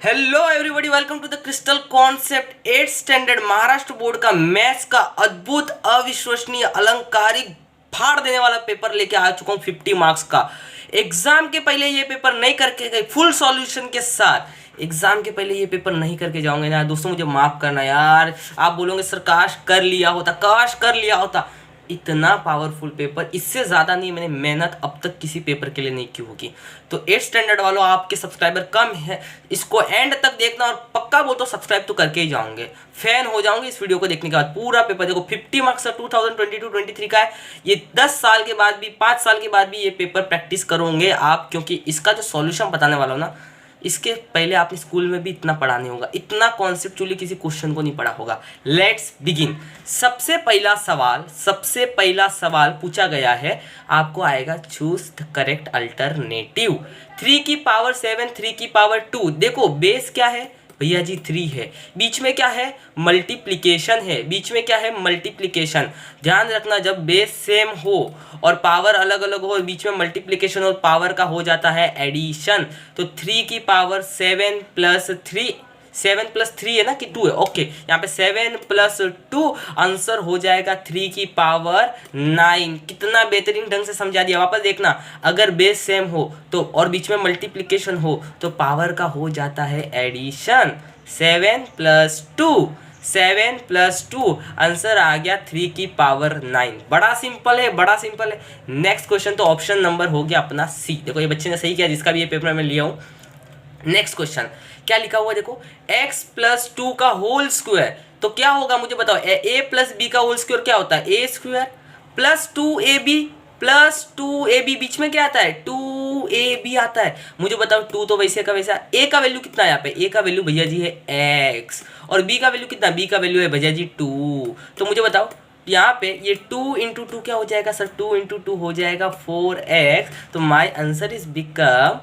Hello everybody, welcome to the crystal concept 8th standard Maharashtra board का maths का अद्भुत अविश्वसनीय अलंकारिक फाड़ देने वाला पेपर लेके आ चुका हूँ 50 मार्क्स का। एग्जाम के पहले ये पेपर नहीं करके गए फुल सॉल्यूशन के साथ। एग्जाम के पहले ये पेपर नहीं करके जाऊंगे ना दोस्तों, मुझे माफ करना यार। आप बोलोगे सर काश कर लिया होता, काश कर लिया होता। इतना पावरफुल पेपर, इससे ज़्यादा नहीं मैंने मेहनत अब तक किसी पेपर के लिए नहीं की होगी। तो 8th स्टैंडर्ड वालों, आपके सब्सक्राइबर कम है, इसको एंड तक देखना और पक्का बोल तो सब्सक्राइब तो करके ही जाओगे, फैन हो जाओगे इस वीडियो को देखने के बाद। पूरा पेपर देखो, 50 मार्क्स 2022-23 का है। ये 10 साल के बाद भी, 5 साल के बाद भी ये पेपर प्रैक्टिस करोगे आप, क्योंकि इसका जो सॉल्यूशन बताने वाला हूँ ना, इसके पहले आपने स्कूल में भी इतना पढ़ा नहीं होगा, इतना कॉन्सेप्चुअली किसी क्वेश्चन को नहीं पढ़ा होगा। Let's begin. सबसे पहला सवाल पूछा गया है, आपको आएगा चूज द करेक्ट अल्टरनेटिव। 3 की पावर 7, 3 की पावर 2। देखो बेस क्या है भैया जी, 3 है। बीच में क्या है? मल्टीप्लिकेशन है। बीच में क्या है? मल्टीप्लिकेशन। ध्यान रखना, जब बेस सेम हो और पावर अलग अलग हो, बीच में मल्टीप्लिकेशन और पावर का हो जाता है एडिशन। तो 3 की पावर 7 प्लस 3, 7 प्लस 3 है ना कि 2 है? ओके, यहाँ पे 7 प्लस 2 आंसर हो जाएगा 3 की पावर 9। कितना बेहतरीन ढंग से समझा दिया। वापस देखना, अगर बेस सेम हो तो और बीच में मल्टीप्लिकेशन हो तो पावर का हो जाता है एडिशन। 7 प्लस 2, 7 प्लस 2 आंसर आ गया 3 की पावर 9। बड़ा सिंपल है, बड़ा सिंपल है। नेक्स्ट क्वेश्चन तो ऑप्शन नंबर हो गया अपना सी। देखो ये बच्चे ने सही किया, जिसका भी ये पेपर में लिया हूँ। नेक्स्ट क्वेश्चन क्या लिखा हुआ देखो, x प्लस 2 का होल स्क्वायर। तो क्या होगा मुझे बताओ, a प्लस बी का होल स्क्वायर क्या होता है? A square plus 2ab plus 2ab, बीच में क्या आता है? 2ab आता है। मुझे बताओ 2 तो वैसे का वैसा, a का वैल्यू कितना है यहाँ पे? a का वैल्यू भैया जी है x, और b का वैल्यू कितना? b का वैल्यू है भैया जी 2। तो मुझे बताओ यहाँ पे ये 2 इंटू 2 क्या हो जाएगा सर? 2 इंटू 2 हो जाएगा 4x। तो my answer is become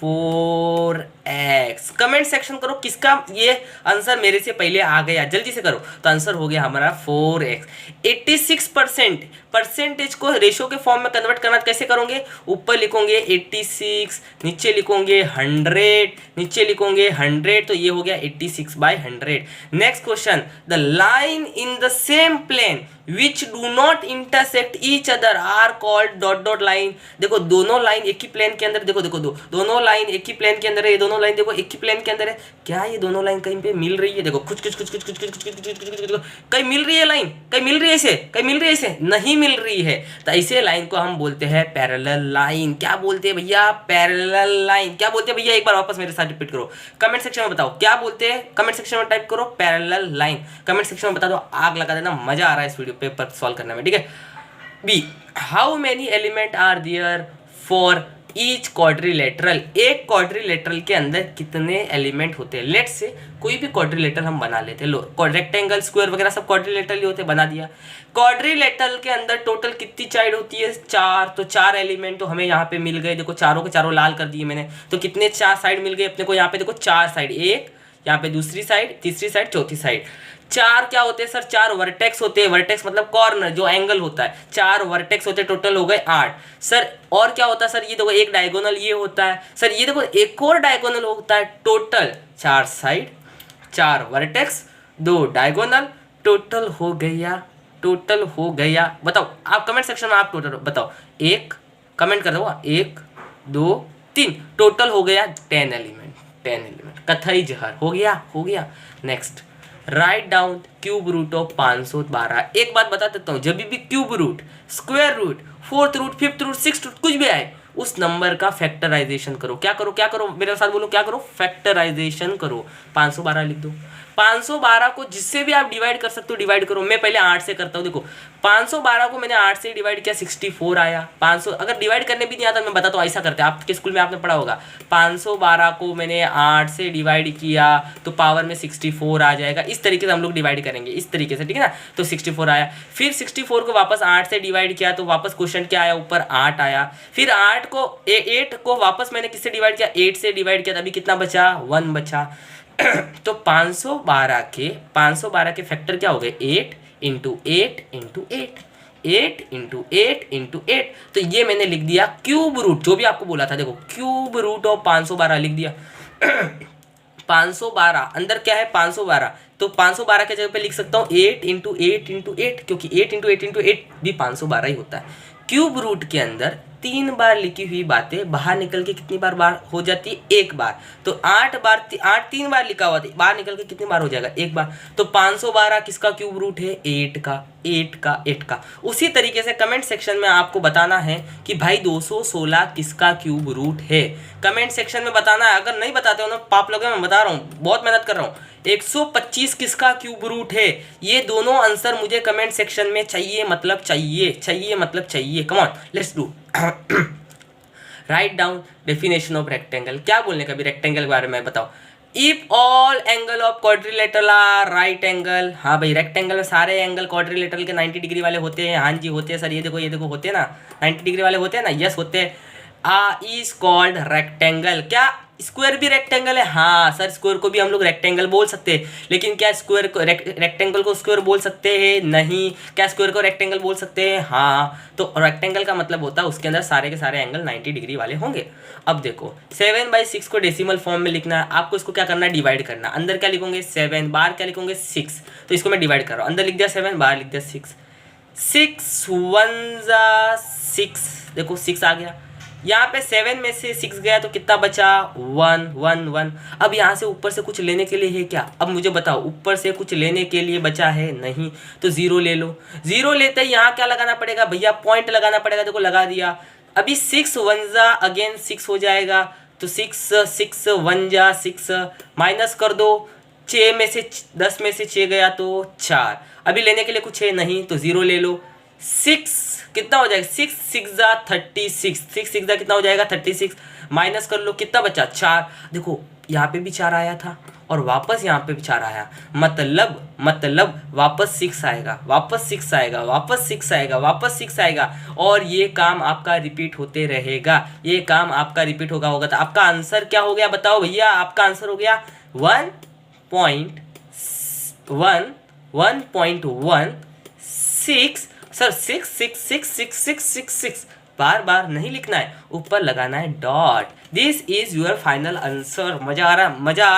4x। Comment section करो किसका ये आंसर मेरे से पहले आ गया, जल्दी से करो। तो आंसर हो गया हमारा 4x। 86% परसेंटेज को रेशो के फॉर्म में कन्वर्ट करना कैसे करोगे? ऊपर लिखोगे 86, नीचे लिखोगे 100, नीचे लिखोगे 100, तो ये हो गया 86/100। Next question, the line in the same plane which do not intersect each other are called dot dot line. देखो दोनों लाइन एक ही प्लेन के अंदर, देखो देखो दोनों लाइन एक ही प्लेन के अंदर है। ये दोनों लाइन देखो एक ही प्लेन के अंदर है। क्या ये दोनों लाइन कहीं पे मिल रही है? देखो कुछ कुछ कुछ कुछ कुछ कुछ कुछ कुछ कुछ कुछ कहीं मिल रही है लाइन, कहीं मिल रही है इसे, कहीं मिल रही है इसे, नहीं मिल रही है। तो ऐसे लाइन को हम बोलते हैं पैरेलल लाइन। क्या बोलते हैं भैया? Parallel line. क्या बोलते हैं भैया? एक बार वापस मेरे साथ रिपीट करो, कमेंट सेक्शन में बताओ क्या बोलते हैं। कमेंट सेक्शन में टाइप करो पैरेलल लाइन, कमेंट सेक्शन में बता दो, आग लगा देना। मजा आ रहा है इस वीडियो पेपर सॉल्व करने में, ठीक है। B, how many element are there for each quadrilateral. एक क्वाड्रिलेटरल के अंदर कितने एलिमेंट होते हैं? लेट्स से कोई भी क्वाड्रिलेटरल हम बना लेते हैं। लो रेक्टेंगल, स्क्वायर वगैरह सब क्वाड्रिलेटरल ही होते हैं, बना दिया। क्वाड्रिलेटरल के अंदर टोटल कितनी साइड होती है? 4। तो 4 एलिमेंट तो हमें यहाँ पे मिल गए। देखो चारों के चारों लाल कर दिए मैंने। तो कितने 4 साइड मिल गए अपने को यहाँ पे? देखो 4 साइड, एक यहाँ पे दूसरी साइड, तीसरी साइड, चौथी साइड। 4 क्या होते हैं सर? 4 वर्टेक्स होते हैं। वर्टेक्स मतलब कॉर्नर, जो एंगल होता है। 4 वर्टेक्स होते हैं, टोटल हो गए 8 सर। और क्या होता है सर? ये देखो एक डायगोनल ये होता है सर। ये देखो एक और डायगोनल होता है। Total 4 side, 4 vertex, 2 diagonal, total हो गया, टोटल हो गया। बताओ आप कमेंट सेक्शन में, आप टोटल बताओ। एक कमेंट कर दो, 1 2 3, टोटल हो गया 10 एलिमेंट। 10 एलिमेंट कथई जहर हो गया, हो गया। Next, right down cube root of 512। एक बात बता देता हूँ, जब भी cube root, square root, 4th root, 5th root, 6th root कुछ भी आए, उस नंबर का फैक्टराइजेशन करो। क्या करो? क्या करो? मेरे साथ बोलो, क्या करो? फैक्टराइजेशन करो। 512 लिख दो। 512 को जिससे भी आप डिवाइड कर सकते हो डिवाइड करो। मैं पहले 8 से करता हूँ। देखो 512 को मैंने 8 से डिवाइड किया, 64 आया। 500 अगर डिवाइड करने भी नहीं आता मैं बताता हूँ, ऐसा करते हैं, आपके स्कूल में आपने पढ़ा होगा। 512 को मैंने 8 से डिवाइड किया तो पावर में 64 आ जाएगा। इस तरीके से हम लोग डिवाइड करेंगे, इस तरीके से, ठीक है ना। तो 64 आया। फिर 64 को वापस 8 से डिवाइड किया तो वापस क्वेश्चन क्या आया? ऊपर 8 आया। फिर 8 को वापस मैंने किससे डिवाइड किया? 8 से डिवाइड किया, तभी कितना बचा? 1 बचा। तो 512 के फैक्टर क्या हो गए? 8 इंटू 8 इंटू 8, 8 इंटू 8 इंटू 8। तो ये मैंने लिख दिया क्यूब रूट, जो भी आपको बोला था। देखो क्यूब रूट ऑफ 512 लिख दिया। 512 अंदर क्या है 512, तो 512 के जगह पे लिख सकता हूँ 8 इंटू 8 इंटू 8, क्योंकि 8 इंटू 8 इंटू 8 भी 512 ही होता है। क्यूब रूट के अंदर 3 बार लिखी हुई बातें बाहर निकल के कितनी बार हो जाती है? एक बार। तो 8 बार 8 3 बार लिखा हुआ था, बाहर निकल के कितनी बार हो जाएगा? एक बार। तो 512 किसका क्यूब रूट है? 8 का। उसी तरीके से कमेंट सेक्शन में आपको बताना है कि भाई 216 किसका क्यूब रूट है। कमेंट सेक्शन में बताना है। अगर नहीं बताते हो ना पाप लोगे, मैं बता रहा हूँ, बहुत मेहनत कर रहा हूँ। 125 किसका क्यूब रूट है? ये दोनों आंसर मुझे कमेंट सेक्शन में चाहिए, मतलब चाहिए। Come on, let's do. Right down definition of rectangle. क्या बोलने का भी रेक्टेंगल के बारे में बताओ। If all angle of quadrilateral are right angle. हाँ भाई, रेक्टेंगल में सारे एंगल क्वाड्रिलेटरल के 90 डिग्री वाले होते हैं। हाँ जी होते हैं सर, ये देखो होते हैं ना, 90 डिग्री वाले होते हैं ना। यस होते हैं। Is called rectangle. क्या स्क्वायर भी रेक्टेंगल है? हाँ सर, स्क्वायर को भी हम लोग रेक्टेंगल बोल सकते हैं, लेकिन क्या स्क्वायर को रेक्टेंगल को स्क्वायर बोल सकते हैं? नहीं। क्या स्क्वायर को रेक्टेंगल बोल सकते हैं? हाँ। तो रेक्टेंगल का मतलब होता है उसके अंदर सारे के सारे एंगल 90 डिग्री वाले होंगे। अब देखो 7/6 को डेसिमल फॉर्म में लिखना है आपको। इसको क्या करना है? डिवाइड करना। अंदर क्या लिखोगे? 7, बाहर क्या लिखोगे? 6। तो इसको मैं डिवाइड कर रहा हूँ। अंदर लिख दिया 7, बाहर लिख दिया 6। 6 1 6, देखो 6 आ गया। यहाँ पे 7 में से 6 गया तो कितना बचा? 1 1 1। अब यहाँ से ऊपर से कुछ लेने के लिए है क्या? अब मुझे बताओ, ऊपर से कुछ लेने के लिए बचा है? नहीं। तो 0 ले लो। 0 लेते ही यहाँ क्या लगाना पड़ेगा भैया? पॉइंट लगाना पड़ेगा। देखो लगा दिया। अभी 6 1 अगेन 6 हो जाएगा। तो 6 6 1 6, माइनस कर दो। 6 में से 10 में से 6 गया तो 4। अभी लेने के लिए कुछ है नहीं, तो 0 ले लो। 6 कितना हो जाएगा? 6 6 36। 6 6 कितना हो जाएगा? 36। माइनस कर लो, कितना बचा? 4। देखो यहाँ पे भी 4 आया था और वापस यहाँ पे भी 4 आया, मतलब वापस 6 आएगा, वापस 6 आएगा, वापस 6 आएगा, वापस 6 आएगा, और ये काम आपका रिपीट होते रहेगा। ये काम आपका रिपीट होगा। तो आपका आंसर क्या हो गया बताओ भैया? आपका आंसर हो गया 1.16। सर 6 6 6 6 6 6 6 बार बार नहीं लिखना है, ऊपर लगाना है dot. This is your final answer. मजा आ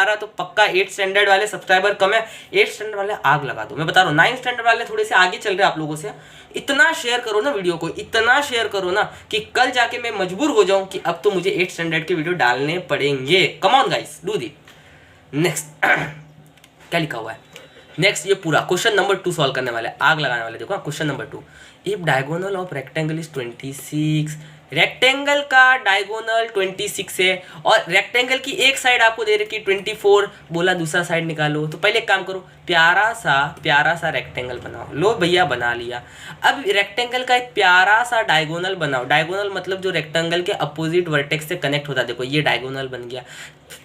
रहा तो पक्का 8 स्टैंडर्ड वाले सब्सक्राइबर कम है, 8 स्टैंडर्ड वाले आग लगा दो। मैं बता रहा हूँ 9 स्टैंडर्ड वाले थोड़े से आगे चल रहे हैं आप लोगों से। इतना शेयर करो ना वीडियो को, इतना शेयर करो ना कि कल जाके मैं मजबूर हो जाऊं कि अब तो मुझे 8 स्टैंडर्ड के वीडियो डालने पड़ेंगे। Come on guys, do the. Next क्या लिखा हुआ है? नेक्स्ट ये पूरा क्वेश्चन नंबर 2 सॉल्व करने वाले, आग लगाने वाले। देखो question number 2। If diagonal of rectangle is 26, rectangle का डायगोनल 26 है और रेक्टेंगल की एक साइड आपको दे रखी 24, बोला दूसरा साइड निकालो। तो पहले एक काम करो, प्यारा सा रेक्टेंगल बनाओ। लो भैया बना लिया। अब रेक्टेंगल का एक प्यारा सा डायगोनल बनाओ। डायगोनल मतलब जो रेक्टेंगल के अपोजिट वर्टेक्स से कनेक्ट होता है। देखो ये डायगोनल बन गया।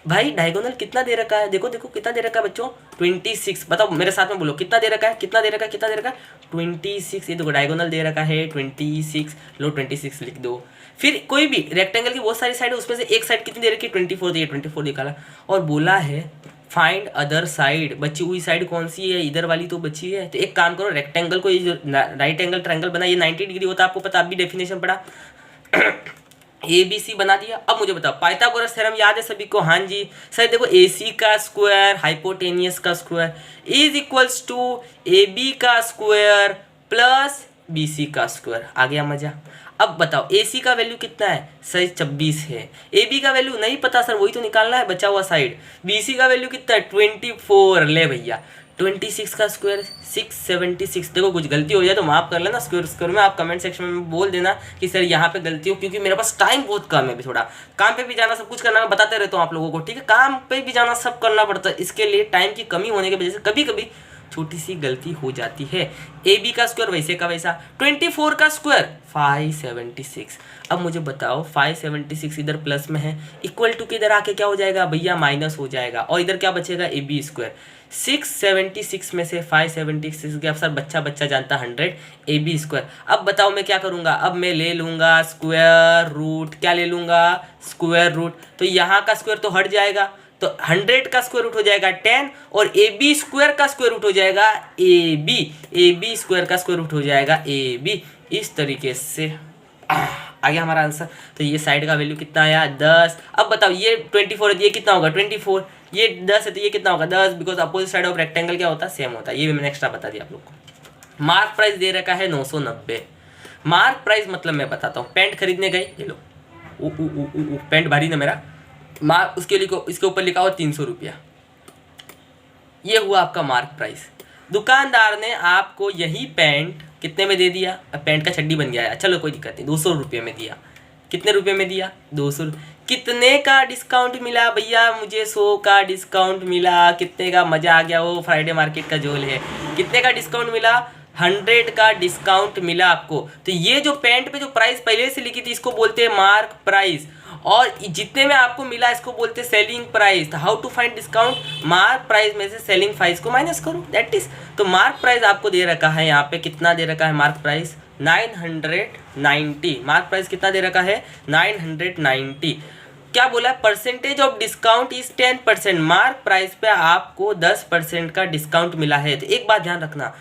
भाई डायगोनल कितना दे रखा है? देखो कितना दे रखा है बच्चों? 26। बताओ मेरे साथ में बोलो, कितना दे रखा है? 26। ये देखो डायगोनल दे रखा है 26। लो 26 लिख दो। फिर कोई भी रेक्टेंगल की बहुत सारी साइड है, उसमें से एक साइड कितनी दे रखी है? 24 दी है, 24 निकाला। और बोला है फाइंड अदर साइड। बची हुई साइड कौन सी है? इधर वाली तो बची है। तो एक काम करो, रेक्टेंगल को, ये जो राइट एंगल ट्रायंगल बना ये 90 डिग्री होता है, आपको पता, आप भी डेफिनेशन पढ़ा। ABC बना दिया। अब मुझे बताओ पाइथागोरस थ्योरम याद है सभी को? हाँ जी सर। देखो AC का स्क्वायर हाइपोटेनियस का square is equals to AB का स्क्वायर प्लस BC का स्क्वायर। आ गया मजा। अब बताओ AC का वैल्यू कितना है? सर 26 है। AB का वैल्यू नहीं पता सर, वही तो निकालना है बचा हुआ साइड। BC का वैल्यू कितना है? 24। ले भैया 26 का स्क्वायर 676। देखो कुछ गलती हो जाए तो माफ कर लेना। स्क्वायर में आप कमेंट सेक्शन में बोल देना कि सर यहाँ पे गलती हो, क्योंकि मेरे पास टाइम बहुत कम है अभी। थोड़ा काम पे भी जाना, सब कुछ करना, मैं बताते रहता हूँ आप लोगों को, ठीक है? काम पे भी जाना, सब करना पड़ता है। इसके लिए टाइम की कमी होने की वजह से कभी कभी छोटी सी गलती हो जाती है। AB का स्क्वायर वैसे का वैसा, 24 का स्क्वायर 576। अब मुझे बताओ 576 इधर प्लस में है, इक्वल टू के इधर आके क्या हो जाएगा भैया? माइनस हो जाएगा। और इधर क्या बचेगा? AB square. 676 में से 576 गया सर, बच्चा जानता 100 AB स्क्वायर। अब बताओ मैं क्या करूँगा? अब मैं ले लूँगा स्क्वायर रूट। क्या ले लूँगा? Square root. तो यहाँ का स्क्वायर तो हट जाएगा, तो 100 का स्क्वायर रूट हो जाएगा 10 और AB स्क्वायर का स्क्वायर रूट हो जाएगा AB स्क्वायर का स्क्वायर रूट हो जाएगा AB। इस तरीके से आ गया हमारा आंसर। तो ये साइड का वैल्यू कितना आया? 10। अब बताओ ये 24 है, ये कितना होगा? 24। ये 10 है तो ये कितना होगा 10, because opposite side of rectangle क्या होता है, सेम होता है। ये भी मैंने एक्स्ट्रा बता दिया आप लोग को। मार्क प्राइस दे रखा है 990। मार्क प्राइस मतलब मैं बताता हूँ, पैंट खरीदने गए, ये लो पैंट भारी ना मेरा, मार्क उसके इसके ऊपर लिखा हुआ 300 रुपया, ये हुआ आपका मार्क प्राइस। दुकानदार ने आपको यही पैंट कितने में दे दिया, अब पैंट का छड्डी बन गया है, चलो कोई दिक्कत नहीं, 200 रुपये में दिया। कितने रुपए में दिया, 200। कितने का डिस्काउंट मिला भैया, मुझे 100 का डिस्काउंट मिला। कितने का, मज़ा आ गया, वो फ्राइडे मार्केट का जोल है। कितने का डिस्काउंट मिला, 100 का डिस्काउंट मिला आपको। तो ये जो पैंट पे जो प्राइस पहले से लिखी थी इसको बोलते हैं मार्क प्राइस, और जितने में आपको मिला इसको बोलते हैं सेलिंग प्राइस। तो how to find discount, mark price में से सेलिंग प्राइस को माइनस करो, दैट इज। तो मार्क प्राइस आपको दे रखा है यहाँ पे, कितना दे रखा है मार्क प्राइस, 990। मार्क प्राइस कितना दे रखा है, 990। क्या बोला, percentage of discount is 10%। Mark price पे आपको 10% का डिस्काउंट मिला है। तो एक बात ध्यान रखना,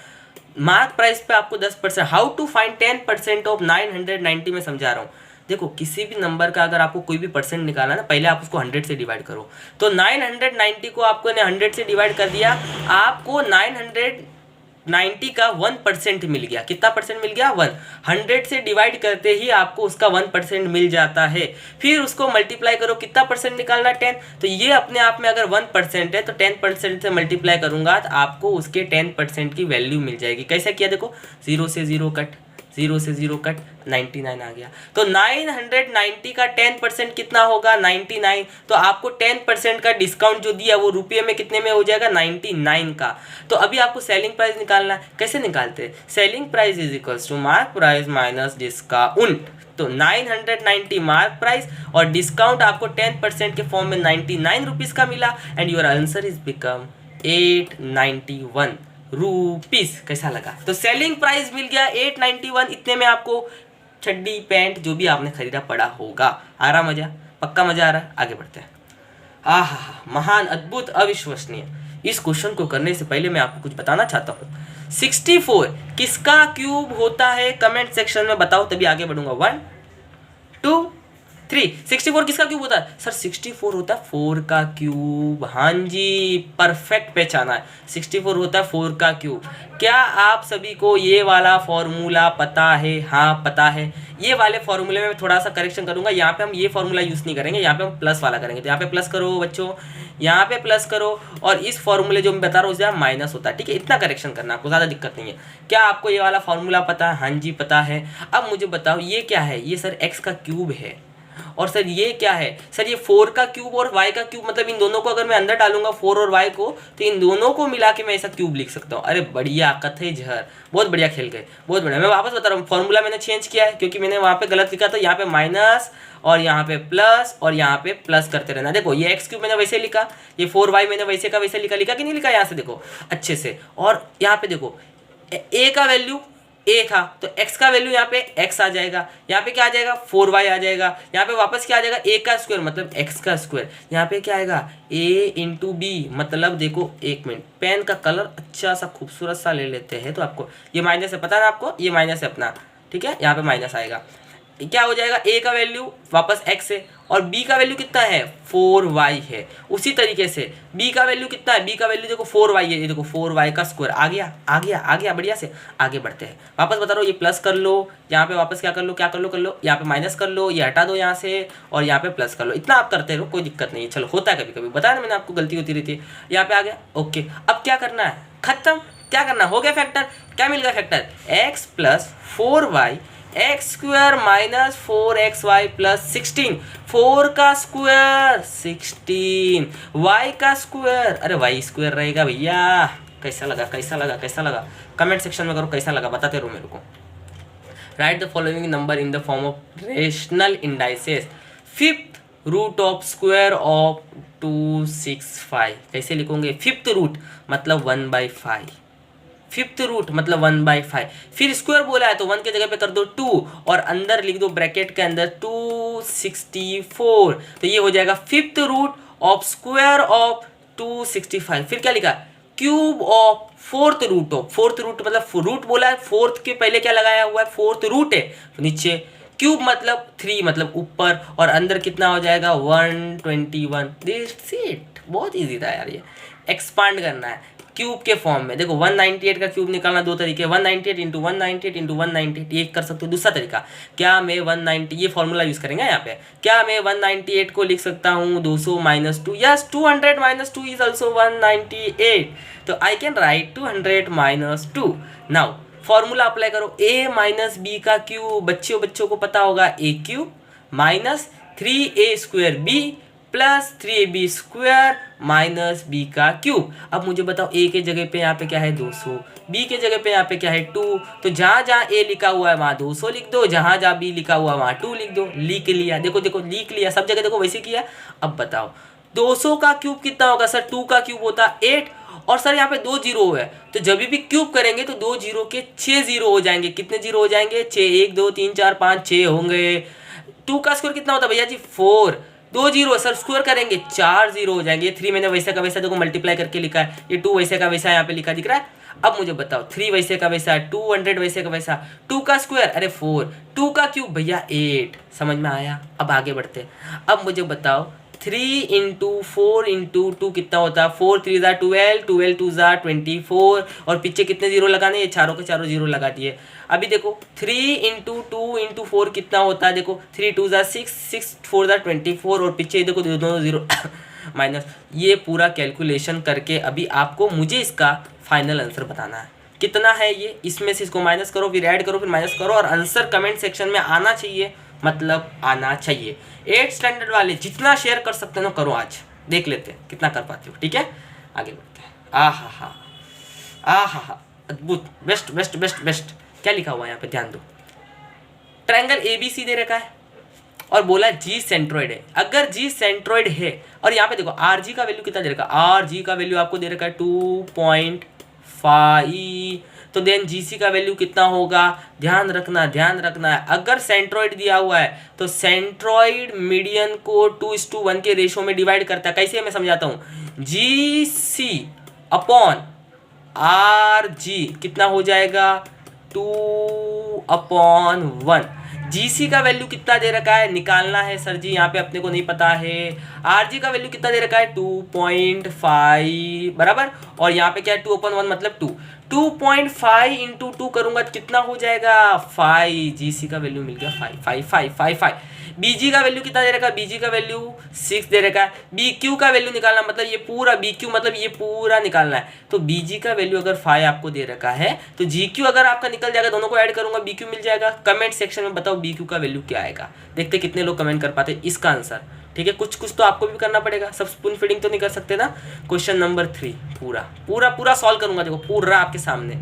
मार्क प्राइस पे आपको 10%, हाउ टू फाइंड 10% ऑफ 990 में समझा रहा हूँ। देखो किसी भी नंबर का अगर आपको कोई भी परसेंट निकालना ना, पहले आप उसको 100 से डिवाइड करो। तो 990 को आपको 100 से डिवाइड कर दिया, आपको 990 का 1% मिल गया। कितना परसेंट मिल गया, 1। 100 से डिवाइड करते ही आपको उसका 1% मिल जाता है। फिर उसको मल्टीप्लाई करो, कितना परसेंट निकालना, 10। तो ये अपने आप में अगर 1% है तो 10% से मल्टीप्लाई करूंगा तो आपको उसके 10% की वैल्यू मिल जाएगी। कैसे किया, देखो 0 से 0 कट, 0 से 0 कट, 99 आ गया। तो 990 का 10% कितना होगा, 99। तो आपको 10% का डिस्काउंट जो दिया वो रुपये में कितने में हो जाएगा, 99 का। तो अभी आपको सेलिंग प्राइस निकालना है। कैसे निकालते हैं, selling price is equals to mark price minus discount. तो 990 मार्क प्राइस और डिस्काउंट आपको 10% के फॉर्म में 99 रुपीज़ का मिला, and your answer is become 891 rupees. कैसा लगा, तो सेलिंग प्राइस मिल गया 891। इतने में आपको चड्डी पैंट जो भी आपने खरीदा पड़ा होगा। आ रहा मजा, पक्का मजा आ रहा है। आगे बढ़ते हैं। आहा, महान, अद्भुत, अविश्वसनीय। इस क्वेश्चन को करने से पहले मैं आपको कुछ बताना चाहता हूँ। 64 किसका क्यूब होता है, कमेंट सेक्शन में बताओ, तभी आगे बढ़ूंगा। 1 2 3। 64 किसका क्यूब होता है, सर 64 होता है 4 का क्यूब। हाँ जी, परफेक्ट पहचाना है, 64 होता है 4 का क्यूब। क्या आप सभी को ये वाला फॉर्मूला पता है, हाँ पता है। ये वाले फॉर्मूले में मैं थोड़ा सा करेक्शन करूंगा, यहाँ पे हम ये फॉर्मूला यूज़ नहीं करेंगे, यहाँ पे हम प्लस वाला करेंगे। तो यहाँ पे प्लस करो बच्चों, यहाँ पे प्लस करो, और इस फॉर्मूले जो मैं बता रहा हूँ उससे माइनस होता है, ठीक है। इतना करेक्शन करना, आपको ज़्यादा दिक्कत नहीं है। क्या आपको ये वाला फॉर्मूला पता है, हाँ जी पता है। अब मुझे बताओ ये क्या है, ये सर एक्स का क्यूब है, और सर ये क्या है, सर ये 4 का क्यूब और y का क्यूब, मतलब इन दोनों को अगर मैं अंदर डालूंगा 4 और y को, तो इन दोनों को मिला के मैं ऐसा क्यूब लिख सकता हूँ। अरे बढ़िया, कथे झर, बहुत बढ़िया खेल गए, बहुत बढ़िया। मैं वापस बता रहा हूँ, फॉर्मूला मैंने चेंज किया है क्योंकि मैंने वहाँ पे गलत लिखा था। यहाँ पे माइनस और यहाँ पे प्लस और यहाँ पे प्लस करते रहना। देखो ये एक्स क्यूब मैंने वैसे लिखा, ये 4y मैंने वैसे का वैसे लिखा कि नहीं लिखा, यहाँ से देखो अच्छे से। और यहाँ पे देखो a का वैल्यू a था, तो x का वैल्यू यहाँ पे x आ जाएगा, यहाँ पे क्या आ जाएगा 4y आ जाएगा, यहाँ पे वापस क्या आ जाएगा a का स्क्वायर मतलब x का स्क्वायर, यहाँ पे क्या आएगा a इंटू बी। मतलब देखो एक मिनट, पेन का कलर अच्छा सा खूबसूरत सा ले लेते हैं। तो आपको ये माइनस है, पता है ना आपको, ये माइनस है अपना, ठीक है। यहाँ पे माइनस आएगा, क्या हो जाएगा, a का वैल्यू वापस x है और b का वैल्यू कितना है 4y है। उसी तरीके से b का वैल्यू कितना है, b का वैल्यू देखो 4y है, ये देखो 4y का स्क्वायर आ गया आ गया आ गया। बढ़िया से आगे बढ़ते हैं। वापस बता रहा हूँ, ये प्लस कर लो, यहाँ पे वापस क्या कर लो कर लो, यहाँ पे माइनस कर लो, ये हटा दो यहाँ से, और यहाँ पे प्लस कर लो। इतना आप करते रहो, कोई दिक्कत नहीं है। चलो होता है कभी कभी, बताया ना मैंने आपको, गलती होती रहती है। यहाँ पे आ गया, ओके। अब क्या करना है, खत्म। क्या करना, हो गया फैक्टर। क्या मिल गया factor, x plus 4y x square minus 4xy plus 16। 4 का स्क्वायर 16, y का स्क्वायर, अरे y स्क्वायर रहेगा भैया। कैसा लगा कैसा लगा कैसा लगा, कमेंट सेक्शन में करो कैसा लगा, बताते रहो मेरे को। Right the following number in the form of rational indices. 5th root of square of 265 कैसे लिखोगे, 5th रूट मतलब 1/5, 5th रूट मतलब 1/5। फिर स्क्वायर बोला है तो 1 की जगह पे कर दो 2 और अंदर लिख दो ब्रैकेट के अंदर 264। तो ये हो जाएगा 5th root of square of 265। फिर क्या लिखा, cube of 4th root of, 4th root मतलब रूट बोला है, 4th के पहले क्या लगाया हुआ है 4th रूट है, तो नीचे क्यूब मतलब 3 मतलब ऊपर, और अंदर कितना हो जाएगा 121। दिस इट, बहुत ईजी था यार ये। एक्सपांड करना है क्यूब के फॉर्म में। देखो 198 का क्यूब निकालना दो तरीके, 198 इंटू 198 इंटू 198, ये कर सकते हो। दूसरा तरीका, क्या मैं 190, ये फॉर्मूला यूज करेंगे यहाँ पे, क्या मैं 198 को लिख सकता हूँ 200 minus 2, yes 200 minus 2 is also 198, तो I can write 200 minus 2। Now formula apply करो, a माइनस बी का क्यूब, बच्चों को पता होगा a cube minus 3a square b plus 3b square minus b का क्यूब। अब मुझे बताओ a के जगह पे यहाँ पे क्या है 200, b के जगह पे यहाँ पे क्या है 2, तो जहाँ जहाँ a लिखा हुआ है वहाँ 200 लिख दो, जहाँ जहाँ b लिखा हुआ है वहाँ 2 लिख दो। लिख लिया, देखो लिख लिया, सब जगह देखो वैसे किया। अब बताओ 200 का क्यूब कितना होगा सर, 2 का क्यूब होता 8, और सर यहाँ पे 2 जीरो है, तो जब भी क्यूब करेंगे तो 2 जीरो के 6 जीरो हो जाएंगे। कितने जीरो हो जाएंगे 6, 1 2 3 4 5 6 होंगे। 2 का स्क्वायर कितना होता है भैया जी 4, 2 जीरो सर स्क्वायर करेंगे 4 जीरो हो जाएंगे। 3 मैंने वैसे का वैसा देखो मल्टीप्लाई करके लिखा है, ये 2 वैसे का वैसा यहाँ पे लिखा दिख रहा है। अब मुझे बताओ 3 वैसे का वैसा, 200 वैसे का वैसा, 2 का स्क्वायर अरे 4, 2 का क्यूब भैया 8। समझ में आया? अब आगे बढ़ते। अब मुझे बताओ 3 इंटू 4 इंटू 2 कितना होता है, 4 3 ज़ा 12, 12 2 ज़ा 24, और पीछे कितने जीरो लगाने, ये चारों के चारों जीरो लगा दिए। अभी देखो 3 इंटू 2 इंटू 4 कितना होता है, देखो 3 2 ज़ा 6, 6 4 ज़ा 24, और पीछे देखो दोनों जीरो माइनस। ये पूरा कैलकुलेशन करके अभी आपको मुझे इसका फाइनल आंसर बताना है कितना है ये। इसमें से इसको माइनस करो, फिर ऐड करो, फिर माइनस करो, और आंसर कमेंट सेक्शन में आना चाहिए, मतलब आना चाहिए। 8th स्टैंडर्ड वाले जितना शेयर कर सकते हो ना करो, आज देख लेते हैं कितना कर पाते हो। ठीक है, आगे बढ़ते हैं। आहा अद्भुत, बेस्ट बेस्ट बेस्ट बेस्ट। क्या लिखा हुआ है यहाँ पे ध्यान दो, ट्रायंगल ABC दे रखा है और बोला G सेंट्रोइड है। अगर G सेंट्रोइड है, और यहाँ पे देखो RG का वैल्यू कितना दे रखा है, RG का वैल्यू आपको दे रखा है 2.5, तो देन GC का वैल्यू कितना होगा, ध्यान रखना है। अगर सेंट्रोइड दिया हुआ है तो सेंट्रोइड मीडियन को 2:1 के रेशो में डिवाइड करता है। कैसे मैं समझाता हूँ, GC अपॉन RG कितना हो जाएगा 2/1। GC का वैल्यू कितना दे रखा है, निकालना है सर जी, यहाँ पे अपने को नहीं पता है। RG का वैल्यू कितना दे रखा है 2.5 बराबर, और यहाँ पे क्या है 2/1 मतलब 2, 2.5 इंटू 2 करूंगा तो कितना हो जाएगा 5। GC का वैल्यू मिल गया 5। BG का वैल्यू कितना दे रखा है, BG का वैल्यू 6 दे रखा है। BQ का वैल्यू निकालना, मतलब ये पूरा BQ मतलब ये पूरा निकालना है, तो BG का वैल्यू अगर 5 आपको दे रखा है तो GQ अगर आपका निकल जाएगा, दोनों को ऐड करूंगा BQ मिल जाएगा। कमेंट सेक्शन में बताओ BQ का वैल्यू क्या आएगा, देखते कितने लोग कमेंट कर पाते इसका आंसर। ठीक है, कुछ तो आपको भी करना पड़ेगा, सब स्पून फीडिंग तो नहीं कर सकते ना। क्वेश्चन नंबर 3 पूरा सॉल्व करूंगा। देखो पूरा आपके सामने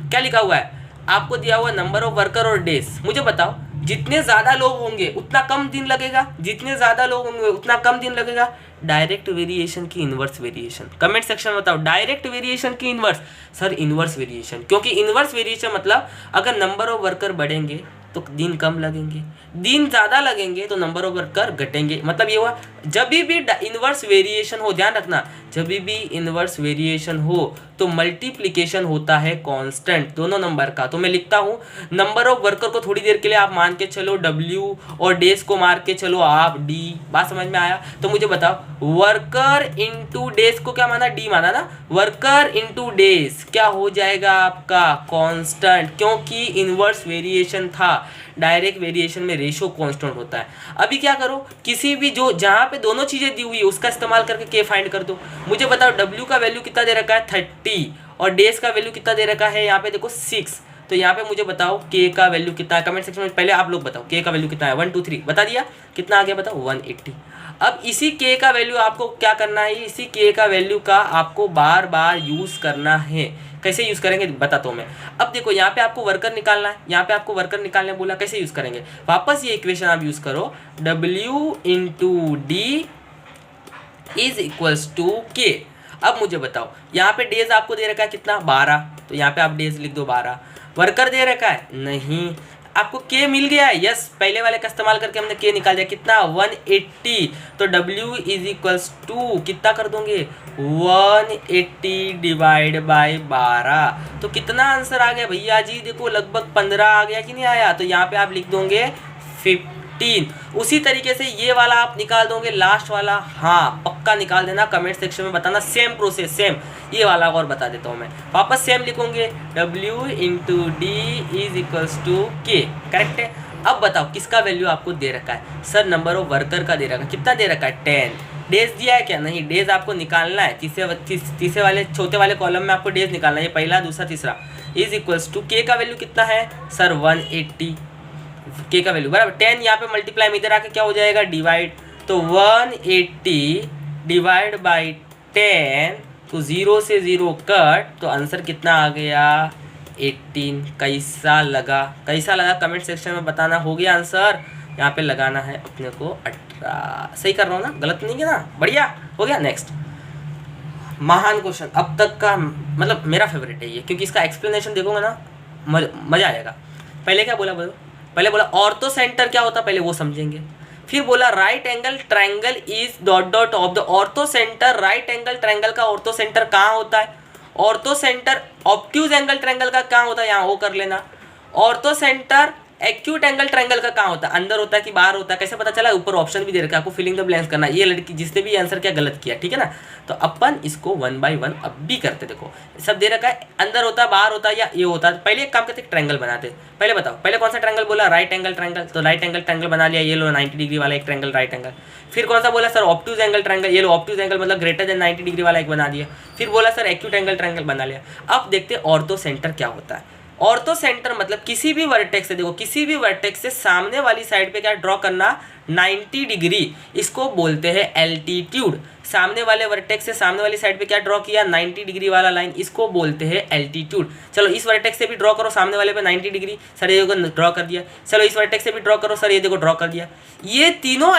क्या लिखा हुआ है, आपको दिया हुआ नंबर ऑफ वर्कर और डेज। मुझे बताओ जितने ज़्यादा लोग होंगे उतना कम दिन लगेगा, जितने ज़्यादा लोग होंगे उतना कम दिन लगेगा। डायरेक्ट वेरिएशन की इन्वर्स वेरिएशन, कमेंट सेक्शन में बताओ डायरेक्ट वेरिएशन की इन्वर्स। सर इन्वर्स वेरिएशन, क्योंकि इन्वर्स वेरिएशन मतलब अगर नंबर ऑफ वर्कर बढ़ेंगे तो दिन कम लगेंगे, दिन ज़्यादा लगेंगे तो नंबर ऑफ वर्कर घटेंगे। मतलब ये हुआ जब भी इन्वर्स वेरिएशन हो, ध्यान रखना, जब भी इन्वर्स वेरिएशन हो तो मल्टीप्लिकेशन होता है कांस्टेंट दोनों नंबर का। तो मैं लिखता हूँ नंबर ऑफ वर्कर को थोड़ी देर के लिए आप मान के चलो W, और डेज को मार के चलो आप D। बात समझ में आया? तो मुझे बताओ वर्कर इंटू डेज को क्या माना, D माना ना, वर्कर इंटू डेज क्या हो जाएगा आपका कांस्टेंट, क्योंकि इन्वर्स वेरिएशन था। डायरेक्ट वेरिएशन में रेशो कांस्टेंट होता है। अभी क्या करो, किसी भी जो जहाँ पे दोनों चीज़ें दी हुई है उसका इस्तेमाल करके K फाइंड कर दो। मुझे बताओ W का वैल्यू कितना दे रखा है 30, और डेज का वैल्यू कितना दे रखा है यहाँ पे देखो 6। तो यहाँ पे मुझे बताओ K का वैल्यू कितना है, कमेंट सेक्शन में पहले आप लोग बताओ K का वैल्यू कितना है। 1 2 3 बता दिया, कितना आ गया बताओ 180। अब इसी K का वैल्यू आपको क्या करना है, इसी K का वैल्यू का आपको बार बार यूज़ करना है। कैसे यूज़ करेंगे बताता हूँ मैं। अब देखो यहाँ पे आपको वर्कर निकालना है, यहाँ पे आपको वर्कर निकालने बोला, कैसे यूज़ करेंगे, वापस ये इक्वेशन आप यूज़ करो, W into D is equals to K। अब मुझे बताओ यहाँ पे डेज आपको दे रखा है कितना 12, तो यहाँ पे आप डेज लिख दो 12। वर्कर दे रखा है नहीं, आपको K मिल गया है, यस पहले वाले का इस्तेमाल करके हमने K निकाल दिया कितना 180। तो W इज इक्वल्स टू कितना कर दोगे 180 डिवाइड बाय 12। तो कितना आंसर आ गया भैया जी, देखो लगभग 15 आ गया कि नहीं आया। तो यहाँ पे आप लिख दोगे 50। 18। उसी तरीके से ये वाला आप निकाल दोगे लास्ट वाला, हाँ पक्का निकाल देना, कमेंट सेक्शन में बताना। सेम प्रोसेस सेम, ये वाला और बता देता हूँ मैं, वापस सेम लिखोगे W into D is equals to K, correct है। अब बताओ किसका वैल्यू आपको दे रखा है, सर नंबर ऑफ वर्कर का दे रखा है, कितना दे रखा है 10। डेज दिया है क्या, नहीं, डेज आपको निकालना है, तीसरे वाले छोटे वाले कॉलम में आपको डेज निकालना है, ये पहला दूसरा तीसरा। इज इक्वल्स टू के का वैल्यू कितना है सर 180, के का वैल्यू बराबर 10, यहाँ पे मल्टीप्लाई में इधर आके क्या हो जाएगा डिवाइड, तो 180 डिवाइड बाई 10, तो 0 से 0 कट, तो आंसर कितना आ गया 18। कैसा लगा कमेंट सेक्शन में बताना। हो गया आंसर, यहाँ पे लगाना है अपने को 18। सही कर रहा हूँ ना, गलत नहीं है ना, बढ़िया हो गया। नेक्स्ट महान क्वेश्चन अब तक का, मतलब मेरा फेवरेट है ये, क्योंकि इसका एक्सप्लेनेशन देखोगे ना मजा आएगा। पहले क्या बोला पहले बोला ऑर्थो सेंटर क्या होता है, पहले वो समझेंगे। फिर बोला right angle triangle is dot dot of the ortho centre. Right angle triangle का ऑर्थो सेंटर कहाँ होता है, ortho centre obtuse angle triangle का कहाँ होता है, यहाँ वो कर लेना। Ortho centre acute angle triangle का कहाँ होता है, अंदर होता है कि बाहर होता है, कैसे पता चला, ऊपर ऑप्शन भी दे रखा है, आपको फिलिंग द ब्लैंक्स करना। ये लड़की जिसने भी आंसर किया गलत किया, ठीक है ना। तो अपन इसको 1 by 1 अब भी करते, देखो सब दे रखा है, अंदर होता है बाहर होता है या ये होता है। पहले एक काम करते ट्रायंगल बनाते, पहले बताओ पहले कौन सा ट्रायंगल बोला, राइट एंगल ट्रायंगल, तो राइट एंगल ट्रायंगल बना लिया, ये लो 90 डिग्री वाला एक ट्रायंगल राइट एंगल। फिर कौन सा बोला सर ऑब्ट्यूज एंगल ट्रायंगल, ये लो ऑब्ट्यूज एंगल मतलब ग्रेटर देन 90 डिग्री वाला एक बना दिया। फिर बोला सर एक्यूट एंगल ट्रायंगल बना लिया। अब देखते ऑर्थो सेंटर क्या होता है। ऑर्थो सेंटर मतलब किसी भी वर्टेक्स से, देखो किसी भी वर्टेक्स से सामने वाली साइड पे क्या ड्रॉ करना 90 डिग्री, इसको बोलते हैं एल्टीट्यूड। सामने वाले वर्टेक्स से सामने वाली साइड पे क्या ड्रॉ किया 90 डिग्री वाला लाइन, इसको बोलते हैं एल्टीट्यूड। चलो इस वर्टेक्स से भी ड्रॉ करो सामने वाले पे 90 डिग्री, सर ये देखो ड्रॉ कर दिया। चलो इस वर्टेक्स से भी ड्रॉ करो, सर ये देखो ड्रॉ कर दिया। ये तीनों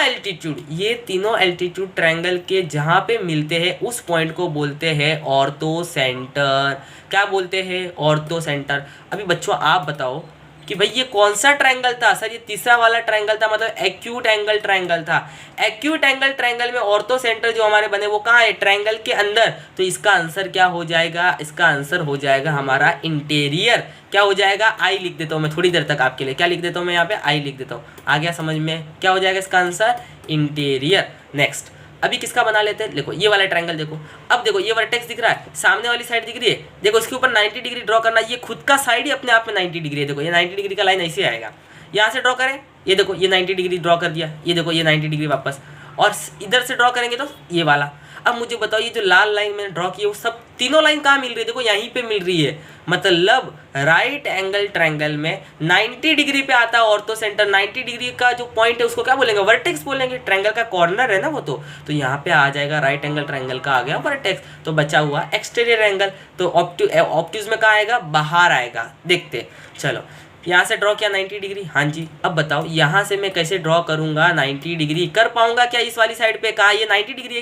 एल्टीट्यूड ट्रायंगल के जहाँ पे मिलते हैं उस पॉइंट को बोलते हैं ऑर्थो सेंटर। क्या बोलते हैं, ऑर्थो सेंटर। अभी बच्चों आप बताओ कि भाई ये कौन सा ट्रायंगल था, सर ये तीसरा वाला ट्रायंगल था, मतलब एक्यूट एंगल ट्रायंगल था। एक्यूट एंगल ट्रायंगल में ऑर्थो सेंटर जो हमारे बने वो कहाँ है, ट्रायंगल के अंदर। तो इसका आंसर क्या हो जाएगा, इसका आंसर हो जाएगा हमारा इंटीरियर। क्या हो जाएगा, आई लिख देता हूँ मैं थोड़ी देर तक आपके लिए, क्या लिख देता हूँ मैं यहाँ पे, आई लिख देता हूँ। आ गया समझ में, क्या हो जाएगा इसका आंसर इंटीरियर। नेक्स्ट अभी किसका बना लेते हैं, देखो ये वाला ट्रायंगल देखो। अब देखो ये वर्टेक्स दिख रहा है, सामने वाली साइड दिख रही है, देखो इसके ऊपर 90 डिग्री ड्रॉ करना। ये खुद का साइड ही अपने आप में 90 डिग्री है, देखो ये 90 डिग्री का लाइन ऐसे आएगा। यहाँ से ड्रॉ करें, ये देखो ये 90 डिग्री ड्रॉ कर दिया, ये देखो ये 90 डिग्री वापस, और इधर से ड्रॉ करेंगे तो ये वाला। अब मुझे बताओ ये जो लाल लाइन मैंने ड्रॉ की है वो सब तीनों लाइन कहाँ मिल रही है, देखो यहीं पे मिल रही है। मतलब राइट एंगल ट्रायंगल में 90 डिग्री पे आता है ऑर्थो सेंटर। 90 डिग्री का जो पॉइंट है उसको क्या बोलेंगे, वर्टेक्स बोलेंगे। ट्रायंगल का कॉर्नर है ना वो, तो यहाँ पे आ जाएगा राइट एंगल ट्रायंगल का आ गया वर्टेक्स। तो बचा हुआ एक्सटीरियर एंगल, तो ऑब्ट्यूज में कहाँ आएगा, बाहर आएगा। देखते चलो यहाँ से ड्रॉ किया 90 डिग्री, हाँ जी। अब बताओ यहाँ से मैं कैसे ड्रॉ करूँगा 90 डिग्री, कर पाऊंगा क्या इस वाली साइड पे, कहा ये 90 डिग्री है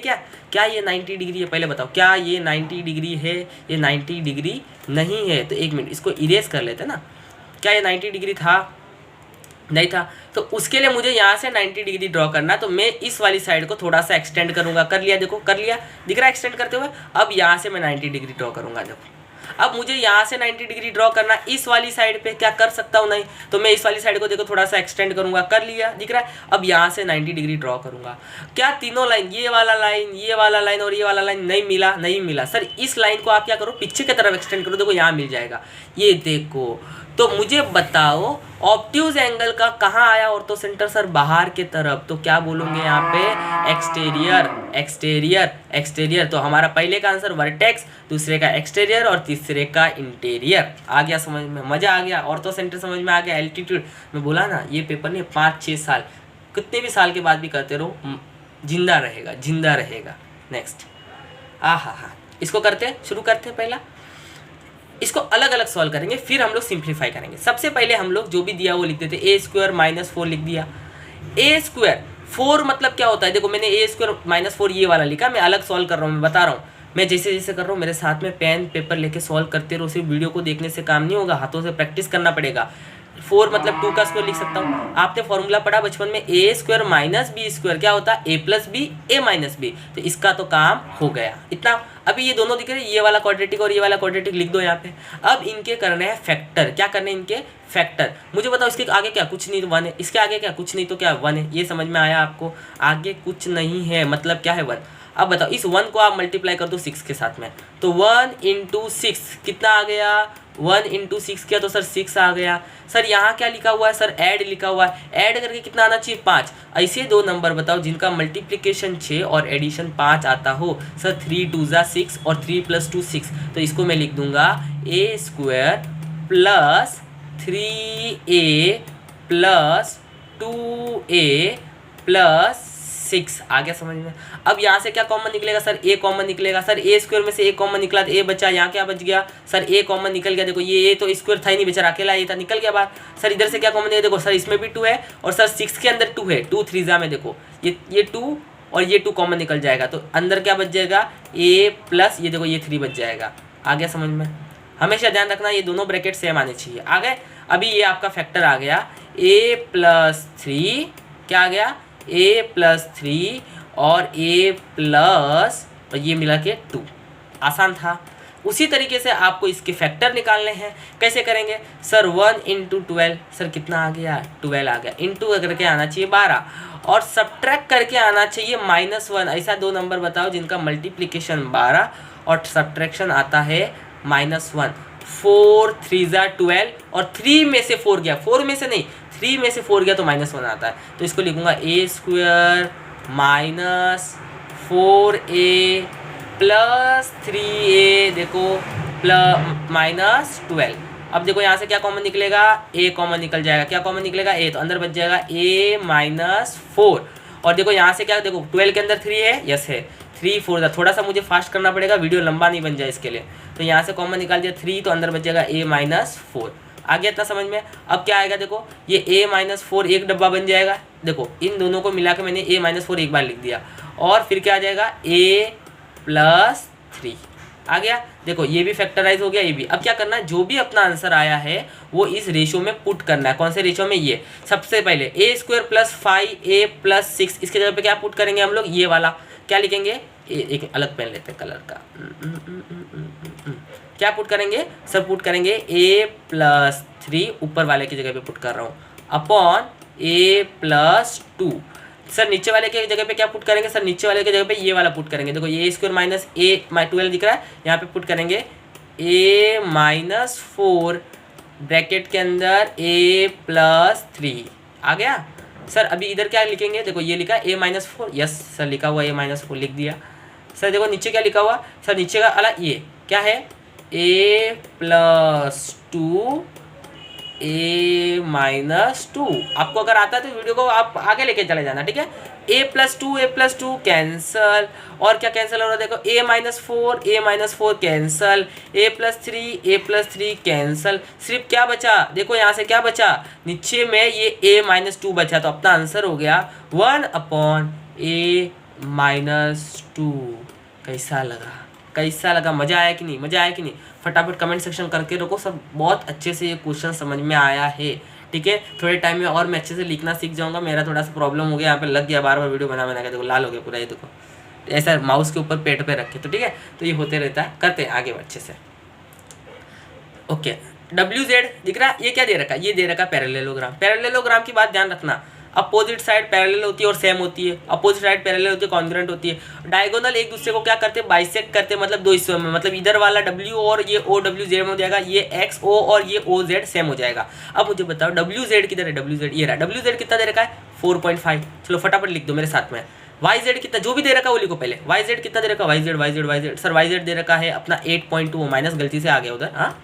क्या ये 90 डिग्री है, पहले बताओ क्या ये 90 डिग्री है, ये 90 डिग्री नहीं है। तो एक मिनट इसको इरेज कर लेते ना, क्या ये 90 डिग्री था, नहीं था। तो उसके लिए मुझे यहाँ से 90 डिग्री ड्रॉ करना, तो मैं इस वाली साइड को थोड़ा सा एक्सटेंड करूँगा। कर लिया, देखो कर लिया, दिख रहा है एक्सटेंड करते हुए। अब यहाँ से मैं 90 डिग्री ड्रॉ करूँगा, देखो अब मुझे यहाँ से 90 डिग्री ड्रॉ करना इस वाली साइड पे, क्या कर सकता हूँ, नहीं तो मैं इस वाली साइड को देखो थोड़ा सा एक्सटेंड करूँगा। कर लिया, दिख रहा है। अब यहाँ से 90 डिग्री ड्रॉ करूँगा, क्या तीनों लाइन, ये वाला लाइन और ये वाला लाइन नहीं मिला। सर इस लाइन को आप क्या करो, पीछे की तरफ एक्सटेंड करो, देखो यहाँ मिल जाएगा, ये देखो। तो मुझे बताओ ऑब्ट्यूज एंगल का कहाँ आया ऑर्थो सेंटर, सर बाहर के तरफ। तो क्या बोलोगे यहाँ पे, एक्सटीरियर। तो हमारा पहले का आंसर वर्टेक्स, दूसरे का एक्सटीरियर और तीसरे का इंटीरियर। आ गया समझ में, मजा आ गया, ऑर्थो सेंटर समझ में आ गया। एल्टीट्यूड मैं बोला ना, ये पेपर नहीं 5-6 साल कितने भी साल के बाद भी करते रहो, जिंदा रहेगा। नेक्स्ट इसको शुरू करते पहला इसको अलग अलग सॉल्व करेंगे, फिर हम लोग सिंप्लीफाई करेंगे। सबसे पहले हम लोग जो भी दिया वो लिख देते, a² - 4 लिख दिया। a² 4 मतलब क्या होता है, देखो मैंने a² - 4 ये वाला लिखा, मैं अलग सॉल्व कर रहा हूँ, मैं बता रहा हूँ। मैं जैसे कर रहा हूँ मेरे साथ में पेन पेपर लेके सॉल्व करते रहो, सिर्फ वीडियो को देखने से काम नहीं होगा, हाथों से प्रैक्टिस करना पड़ेगा। 4 मतलब 2 का स्क्वायर लिख सकता हूँ। आपने फॉर्मूला पढ़ा बचपन में, ए स्क्वायर माइनस बी स्क्वायर क्या होता है, ए प्लस बी ए माइनस बी। तो इसका तो काम हो गया इतना। अभी ये दोनों दिख रहे हैं, ये वाला क्वाड्रेटिक और ये वाला क्वाड्रेटिक लिख दो यहाँ पे। अब इनके करने हैं फैक्टर। क्या करने हैं इनके, फैक्टर। मुझे बताओ इसके आगे क्या, कुछ नहीं तो 1 है, इसके आगे क्या, कुछ नहीं तो क्या 1 है। ये समझ में आया आपको, आगे कुछ नहीं है मतलब क्या है 1। अब बताओ इस 1 को आप मल्टीप्लाई कर दो 6 के साथ में, तो 1 × 6 कितना आ गया, 1 × 6 किया तो सर 6 आ गया। सर यहाँ क्या लिखा हुआ है, सर ऐड लिखा हुआ है, ऐड करके कितना आना चाहिए 5। ऐसे दो नंबर बताओ जिनका मल्टीप्लिकेशन 6 और एडिशन 5 आता हो। सर 3 × 2 = 6 और 3 + 2 6, तो इसको मैं लिख दूंगा a² + 3a + 2a + 6। आ गया समझ में। अब यहाँ से क्या कॉमन निकलेगा सर, a कॉमन निकलेगा। सर a स्क्वायर में से a कॉमन निकला तो a बचा, यहाँ क्या बच गया सर, a कॉमन निकल गया। देखो ये a तो स्क्वायर था ही नहीं बेचारा, अकेला ये था, निकल गया बाहर। सर इधर से क्या कॉमन है, देखो सर इसमें भी 2 है और सर 6 के अंदर 2 है, 2 3 में देखो ये 2 और ये 2 कॉमन निकल जाएगा, तो अंदर क्या बच जाएगा a प्लस ये देखो ये 3 बच जाएगा। आ गया समझ में। हमेशा ध्यान रखना ये दोनों ब्रैकेट सेम आने चाहिए। आ गए। अभी ये आपका फैक्टर आ गया a + 3 क्या आ गया, a + 3 और a प्लस और ये मिला के 2। आसान था। उसी तरीके से आपको इसके फैक्टर निकालने हैं। कैसे करेंगे सर, 1 × 12 सर कितना आ गया, 12 आ गया। इंटू करके आना चाहिए 12 और सब्ट्रैक्ट करके आना चाहिए -1। ऐसा दो नंबर बताओ जिनका मल्टीप्लिकेशन 12 और सब्ट्रैक्शन आता है -1। 4 × 3 = 12 और 3 में से 4 गया, 4 में से नहीं 3 में से 4 गया तो -1 आता है। तो इसको लिखूंगा a² - 4a + 3a देखो -12। अब देखो यहाँ से क्या कॉमन निकलेगा, a कॉमन निकल जाएगा। क्या कॉमन निकलेगा, a, तो अंदर बच जाएगा a - 4। और देखो यहाँ से क्या, देखो 12 के अंदर 3 है, यस है, 3 4 दा। थोड़ा सा मुझे फास्ट करना पड़ेगा, वीडियो लंबा नहीं बन जाए इसके लिए। तो यहाँ से कॉमन निकाल दिया 3, तो अंदर बच जाएगा a - 4। आ गया इतना समझ में। अब क्या आएगा, देखो ये a - 4 एक डब्बा बन जाएगा। देखो इन दोनों को मिला के मैंने a - 4 एक बार लिख दिया और फिर क्या आ जाएगा a + 3 आ गया। देखो ये भी फैक्टराइज हो गया, ये भी। अब क्या करना है, जो भी अपना आंसर आया है वो इस रेशो में पुट करना है। कौन से रेशो में, ये सबसे पहले a² + 5a + 6, इसके जगह पे क्या पुट करेंगे हम लोग, ये वाला क्या लिखेंगे, एक अलग पेन लेते हैं कलर का। क्या पुट करेंगे सर, पुट करेंगे a + 3 ऊपर वाले की जगह पे पुट कर रहा हूँ अपॉन a + 2। सर नीचे वाले के जगह पे क्या पुट करेंगे, सर नीचे वाले के जगह पे ये वाला पुट करेंगे। देखो a² - a 12 दिख रहा है, यहाँ पे पुट करेंगे a - 4 ब्रैकेट के अंदर a + 3। आ गया सर। अभी इधर क्या लिखेंगे, देखो ये लिखा a - 4, यस सर लिखा हुआ a - 4 लिख दिया। सर देखो नीचे क्या लिखा हुआ, सर नीचे का अलग ये क्या है, a + 2 a - 2। आपको अगर आता है तो वीडियो को आप आगे लेके चले जाना, ठीक है। a + 2 कैंसल, और क्या कैंसिल हो रहा है, देखो a - 4 कैंसल, a + 3 कैंसल। सिर्फ क्या बचा, देखो यहाँ से क्या बचा, नीचे में ये a - 2 बचा। तो अपना आंसर हो गया 1/a - 2। कैसा लगा, मज़ा आया कि नहीं, मज़ा आया कि नहीं। फटाफट कमेंट सेक्शन करके रखो सब। बहुत अच्छे से ये क्वेश्चन समझ में आया है, ठीक है। थोड़े टाइम में और मैं अच्छे से लिखना सीख जाऊंगा। मेरा थोड़ा सा प्रॉब्लम हो गया, यहाँ पे लग गया बार बार वीडियो बना के। देखो लाल हो गया पूरा, ये देखो ऐसा माउस के ऊपर पेट पे रखे, तो ठीक है। तो ये होते रहता है, करते हैं आगे अच्छे से। ओके, WZ दिख रहा है, ये क्या दे रखा है, ये दे रखा है पैरेललोग्राम। पैरेललोग्राम की बात ध्यान रखना, अपोजिट साइड पैरेलल होती है और सेम होती है, अपोजिट साइड पैरेलल होती है, कॉन्ग्रुएंट होती है। डायगोनल एक दूसरे को क्या करते हैं, बाइसेक्ट करते हैं, मतलब दो हिस्सों में। मतलब इधर वाला W और ये OWZ में हो जाएगा, ये XO और ये OZ सेम हो जाएगा। अब मुझे बताओ WZ किधर है, WZ ये रहा। WZ कितना दे रखा है 4.5। चलो फटाफट लिख दो मेरे साथ में। YZ कितना, जो भी दे रखा है वो लिखो पहले। YZ कितना दे रखा है, YZ सर YZ दे रखा है अपना 8.2, माइनस गलती से आ गया उधर, हाँ।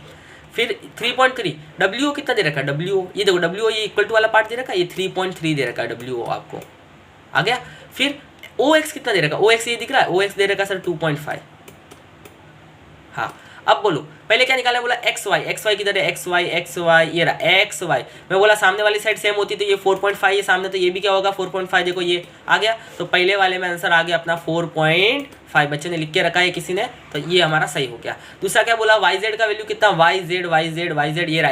फिर 3.3। WO कितना दे रखा है, WO ये देखो, WO ये इक्वल टू वाला पार्ट दे रखा है, ये 3.3 दे रखा है WO आपको। आ गया। फिर OX कितना दे रखा है, OX ये दिख रहा है, OX दे रखा है सर 2.5। हाँ अब बोलो, पहले क्या निकाला, बोला XY किधर है, XY ये रहा XY। मैं बोला सामने वाली साइड सेम होती तो ये 4.5 है सामने, तो ये भी क्या होगा 4.5। देखो ये आ गया, तो पहले वाले में आंसर आ गया अपना 4.5। बच्चे ने लिख के रखा है किसी ने, तो ये हमारा सही हो गया। दूसरा क्या बोला, YZ का वैल्यू कितना, YZ ये रहा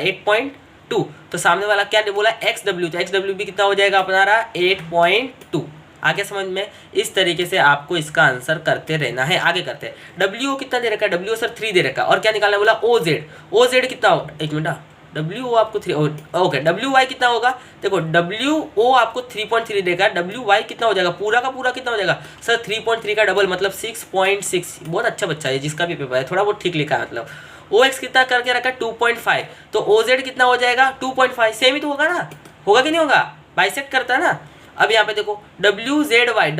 2, तो सामने वाला क्या बोला एक्स डब्ल्यू, तो एक्स डब्ल्यू भी कितना हो जाएगा अपना 8.2। आगे समझ में? इस तरीके से आपको इसका आंसर करते रहना है। आगे करते हैं। डब्ल्यू कितना दे रखा है? डब्ल्यू सर 3 दे रखा है, और क्या निकालना बोला? ओ जेड कितना हो, एक मिनट, डब्ल्यू ओ आपको 3, ओके, डब्ल्यू वाई कितना होगा? देखो डब्ल्यू ओ आपको 3.3 देगा, डब्ल्यू वाई कितना हो जाएगा? पूरा का पूरा कितना हो जाएगा सर? 3.3 का डबल मतलब 6.6। बहुत अच्छा बच्चा है जिसका भी पेपर है, थोड़ा बहुत ठीक लिखा है। मतलब ओ एक्स कितना करके रखा है? 2.5, तो ओ जेड कितना हो जाएगा? 2.5। सेम ही तो होगा ना, होगा कि नहीं होगा? बाइसेक्ट करता है ना। अब यहाँ पे देखो डब्ल्यू जेड वाई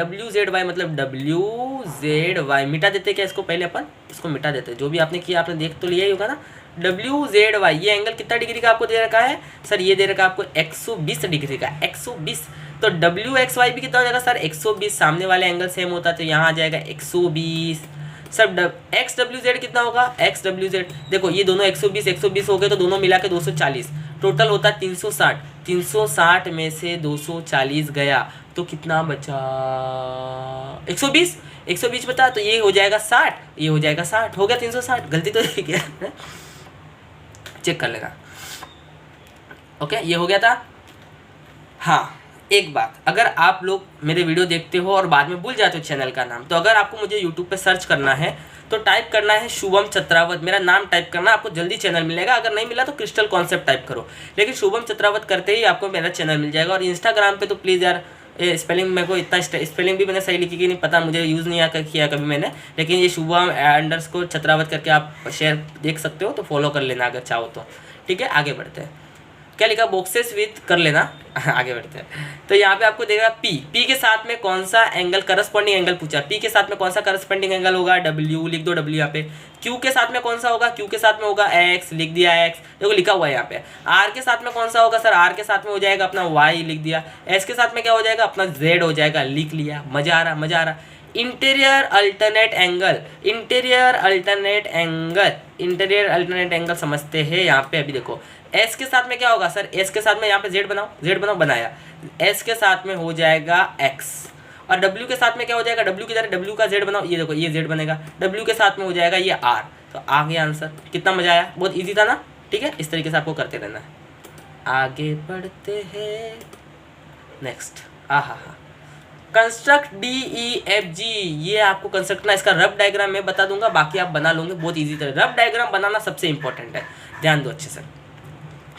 मतलब डब्ल्यू जेड वाई, मिटा देते क्या इसको? पहले अपन इसको मिटा देते, जो भी आपने किया आपने देख तो लिया ही होगा ना। डब्ल्यू जेड वाई, ये एंगल कितना डिग्री का आपको दे रखा है सर? ये दे रखा है आपको 120 डिग्री का, 120। तो डब्ल्यू एक्स वाई भी कितना हो जाएगा सर? 120। सामने वाले एंगल सेम होता है तो यहाँ आ जाएगा 120। सर एक्स डब्ल्यू जेड कितना होगा? एक्स डब्ल्यू जेड देखो ये दोनों 120 हो गए, तो दोनों मिला के 240, टोटल होता है 360। 360 में से 240 गया तो कितना बचा? 120। 120 बता, तो ये हो जाएगा 60, ये हो जाएगा 60, हो गया 360। गलती तो नहीं किया, चेक कर लेगा। ओके, ये हो गया था। हाँ, एक बात, अगर आप लोग मेरे वीडियो देखते हो और बाद में भूल जाते हो चैनल का नाम, तो अगर आपको मुझे यूट्यूब पे सर्च करना है तो टाइप करना है शुभम चत्रावत, मेरा नाम टाइप करना, आपको जल्दी चैनल मिलेगा। अगर नहीं मिला तो क्रिस्टल कॉन्सेप्ट टाइप करो, लेकिन शुभम चत्रावत करते ही आपको मेरा चैनल मिल जाएगा। और इंस्टाग्राम पे तो प्लीज़ यार स्पेलिंग मेरे को इतना स्पेलिंग भी मैंने सही लिखी कि नहीं पता, मुझे यूज़ नहीं किया कभी मैंने, लेकिन ये शुभम _ चत्रावत करके आप शेयर देख सकते हो, तो फॉलो कर लेना अगर चाहो तो। ठीक है, आगे बढ़ते हैं। क्या लिखा? बॉक्सेस विथ कर लेना। आगे बढ़ते हैं। तो यहाँ पे आपको देगा पी के साथ में कौन सा एंगल करस्पॉन्डिंग एंगल पूछा, पी के साथ में कौन सा करस्पॉन्डिंग एंगल होगा? डब्ल्यू लिख दो, डब्ल्यू यहाँ पे। क्यू के साथ में कौन सा होगा? क्यू के साथ में होगा एक्स, लिख दिया एक्स, देखो लिखा हुआ है यहाँ पे। आर के साथ में कौन सा होगा सर? आर के साथ में हो जाएगा अपना वाई, लिख दिया। एस के साथ में क्या हो जाएगा? अपना जेड हो जाएगा, लिख लिया। मजा आ रहा। इंटीरियर अल्टरनेट एंगल समझते हैं यहाँ पे। अभी देखो एस के साथ में क्या होगा सर? एस के साथ में यहाँ पे जेड बनाओ, बनाया। एस के साथ में हो जाएगा एक्स, और डब्ल्यू के साथ में क्या हो जाएगा? डब्ल्यू की तरह डब्ल्यू का जेड बनाओ, ये देखो ये जेड बनेगा। डब्ल्यू के साथ में हो जाएगा ये आर, तो आ गया आंसर। कितना मजा आया, बहुत ईजी था ना। ठीक है, इस तरीके से आपको करते रहना है। आगे बढ़ते हैं। नेक्स्ट, कंस्ट्रक्ट DEFG, ये आपको कंस्ट्रक्ट करना। इसका रफ डायग्राम मैं बता दूंगा, बाकी आप बना लोगे बहुत इजी तरह। रफ डायग्राम बनाना सबसे इंपॉर्टेंट है, ध्यान दो अच्छे से।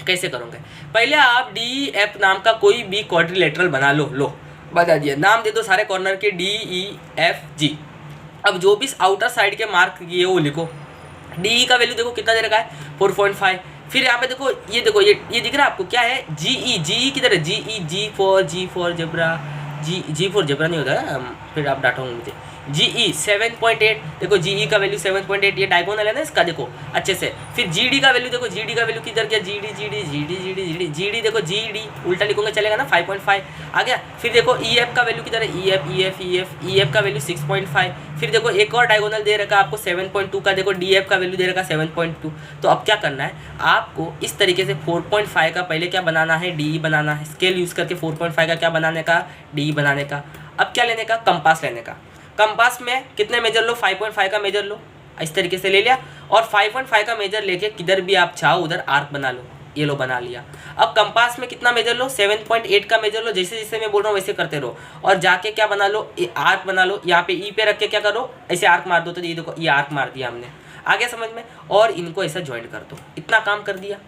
कैसे करोगे? पहले आप DEF नाम का कोई भी क्वाड्रिलेटरल बना लो, बता दिया, नाम दे दो सारे कॉर्नर के DEFG। अब जो भी आउटर साइड के मार्क किए वो लिखो। DE का वैल्यू देखो कितना दे रखा है? 4.5। फिर यहाँ पे देखो ये देखो ये दिख रहा है आपको क्या है? GE किधर है? G for zebra, G for zebra नहीं होता है, फिर आप डांटोगे मुझे। GE 7.8, देखो GE का वैल्यू 7.8, ये डायगोनल है ना इसका, देखो अच्छे से। फिर GD का वैल्यू देखो, GD का वैल्यू किधर गया? GD देखो, GD उल्टा लिखोगे चलेगा ना, 5.5 आ गया। फिर देखो EF का वैल्यू किधर है? EF का वैल्यू 6.5। फिर देखो एक और डायगोनल दे रखा आपको 7.2 का, देखो DF का वैल्यू दे रखा 7.2। तो अब क्या करना है आपको? इस तरीके से 4.5 का पहले क्या बनाना है? DE बनाना है। स्केल यूज़ करके 4.5 का क्या बनाने का? DE बनाने का। अब क्या लेने का? कंपास लेने का। कंपास में कितने मेजर लो? 5.5 का मेजर लो, इस तरीके से ले लिया। और 5.5 का मेजर लेके किधर भी आप चाहो उधर आर्क बना लो, ये लो बना लिया। अब कंपास में कितना मेजर लो? 7.8 का मेजर लो, जैसे जैसे मैं बोल रहा हूँ वैसे करते रहो। और जाके क्या बना लो? आर्क बना लो। यहाँ पे ई पे रख के क्या करो? ऐसे आर्क मार दो, तो ये देखो ये आर्क मार दिया हमने। आ गया समझ में? और इनको ऐसा ज्वाइंट कर दो। इतना काम कर दिया,